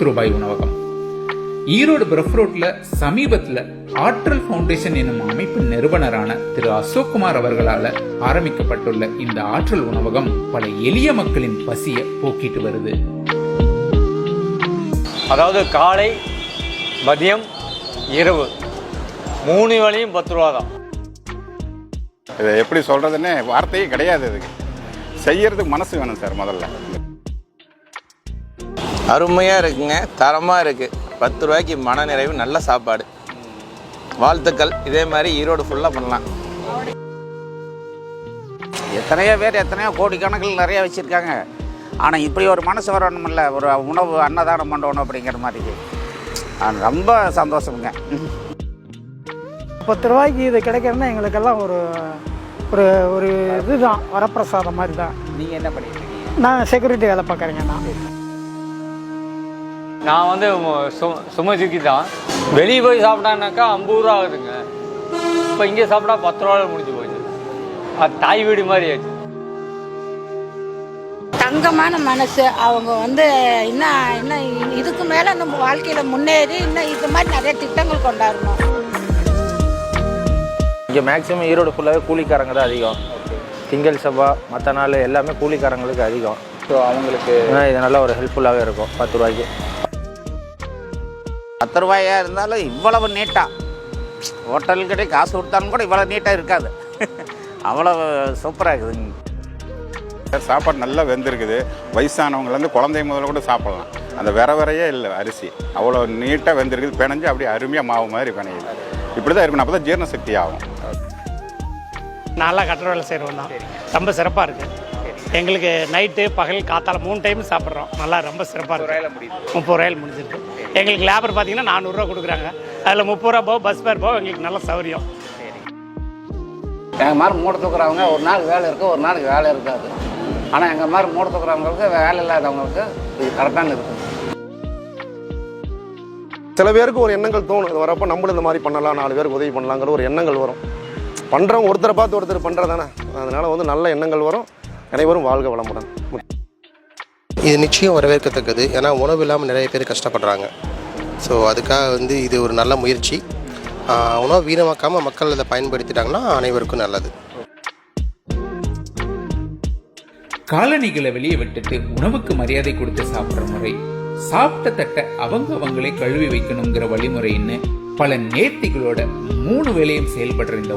ரூபாய் உணவகம். ஈரோடு பிரஃப் ரோட்ல சமீபத்தில் ஆற்றல் ஃபவுண்டேஷன் என்னும் அமைப்பின் நிறுவனரான திரு அசோக்குமார் அவர்களால் ஆரம்பிக்கப்பட்டுள்ள இந்த ஆற்றல் உணவகம் பல எளிய மக்களின் பசியை போக்கிட்டு வருது. அதாவது காலை, மதியம், இரவு 3 வேளையும் 10 ரூபா தான். இதை எப்படி சொல்கிறதுன்னு வார்த்தையே கிடையாது. இதுக்கு செய்யறதுக்கு மனசு வேணும் சார். முதல்ல அருமையாக இருக்குங்க, தரமாக இருக்குது. 10 ரூபாய்க்கு மன நிறைவு, நல்ல சாப்பாடு. வாழ்த்துக்கள். இதே மாதிரி ஈரோடு ஃபுல்லாக பண்ணலாம். எத்தனையோ பேர் எத்தனையோ கோடிக்கணக்கில் நிறைய வச்சுருக்காங்க. ஆனால் இப்படி ஒரு மனசு வரணுமில்ல, ஒரு உணவு அன்னதானம் பண்ணணும் அப்படிங்கிற மாதிரி ரொம்ப சந்தோஷமுங்க. 10 ரூபாய்க்கு இது கிடைக்கிறதுனா எங்களுக்கெல்லாம் ஒரு ஒரு ஒரு இதுதான், வரப்பிரசாதம் மாதிரி தான். நீங்கள் என்ன பண்ணியிருக்கீங்க? நான் செக்யூரிட்டி வேலை பார்க்குறேங்க. நான் வந்து சுமதிக்கு தான். வெளியே போய் சாப்பிட்டானாக்கா 50 ரூபா ஆகுதுங்க. இப்போ இங்கே சாப்பிட்டா 10 ரூபாவில் முடிஞ்சு போச்சு. அது தாய் வீடு மாதிரி ஆச்சு. தங்கமான மனசு அவங்க வந்து இன்னும் இதுக்கு மேலே நம்ம வாழ்க்கையில் முன்னேறி இன்னும் இது மாதிரி நிறைய திட்டங்கள் கொண்டாடணும். இங்கே மேக்ஸிமம் ஈரோடு ஃபுல்லாகவே கூலிக்காரங்க தான் அதிகம். திங்கள் செவ்வாய் மற்ற நாள் எல்லாமே கூலிக்காரங்களுக்கு அதிகம். ஸோ அவங்களுக்கு இது நல்ல ஒரு ஹெல்ப்ஃபுல்லாகவே இருக்கும். 10 ரூபாய்க்கு 10 ரூபாயாக இருந்தாலும் இவ்வளவு நீட்டாக ஹோட்டல்கிட்டே காசு கொடுத்தாலும் கூட இவ்வளோ நீட்டாக இருக்காது. அவ்வளோ சூப்பராக இருக்குதுங்க. சாப்பாடு நல்லா வெந்திருக்குது. வயசானவங்கலேருந்து குழந்தை முதல்ல கூட சாப்பிட்லாம். அந்த விரையே இல்லை அரிசி. அவ்வளோ நீட்டாக வெந்திருக்குது. பிணைஞ்சு அப்படியே அருமையாக மாவு மாதிரி பிணையுது. இப்படி தான் இருக்கணும். அப்போ தான் ஜீரண சக்தி ஆகும். நல்லா கட்டட வேலை செய்கிறோம் தான். ரொம்ப சிறப்பாக இருக்குது. எங்களுக்கு நைட்டு பகல் காத்தால 3 டைம் சாப்பிட்றோம். நல்லா ரொம்ப சிறப்பாக இருக்குது. 30 ரூபாயில் முடிஞ்சிருக்கு. எங்களுக்கு லேபர் பார்த்தீங்கன்னா 400 ரூபா கொடுக்குறாங்க. அதில் 30 ரூபா போக பஸ் பேர் போக எங்களுக்கு நல்ல சௌகரியம். எங்கள் மாதிரி மூட தூக்குறவங்க ஒரு நாள் வேலை இருக்குது, ஒரு நாளைக்கு வேலை இருக்காது. ஆனால் எங்கள் மாதிரி மூட தூக்குறவங்களுக்கு வேலை இல்லாதவங்களுக்கு இது கரெக்டான இருக்குது. சில பேருக்கு ஒரு எண்ணங்கள் தோணும். இது வரப்போ நம்மளும் இந்த மாதிரி பண்ணலாம், 4 பேருக்கு உதவி பண்ணலாங்கிற ஒரு எண்ணங்கள் வரும். பண்ணுறவங்க ஒருத்தரை பார்த்து ஒருத்தர் பண்ணுறதானே. அதனால் வந்து நல்ல எண்ணங்கள் வரும். அனைவரும் வாழ்க வளமுடன். இது நிச்சயம் வரவேற்கத்தக்கது. ஏன்னா உணவு இல்லாமல் நிறைய பேர் கஷ்டப்படுறாங்க. ஸோ அதுக்காக வந்து இது ஒரு நல்ல முயற்சி. உணவு வீணமாக்காமல் மக்கள் அதை பயன்படுத்திட்டாங்கன்னா அனைவருக்கும் நல்லது. காலணிகளை வெளியே விட்டுட்டு உணவுக்கு மரியாதை கொடுத்து சாப்பிட்ற முறை, சாப்பிட்ட தட்டை அவங்களே கழுவி வைக்கணுங்கிற வழிமுறைன்னு பல நேர்த்திகளோட 3 வேளையும் செயல்படுற இந்த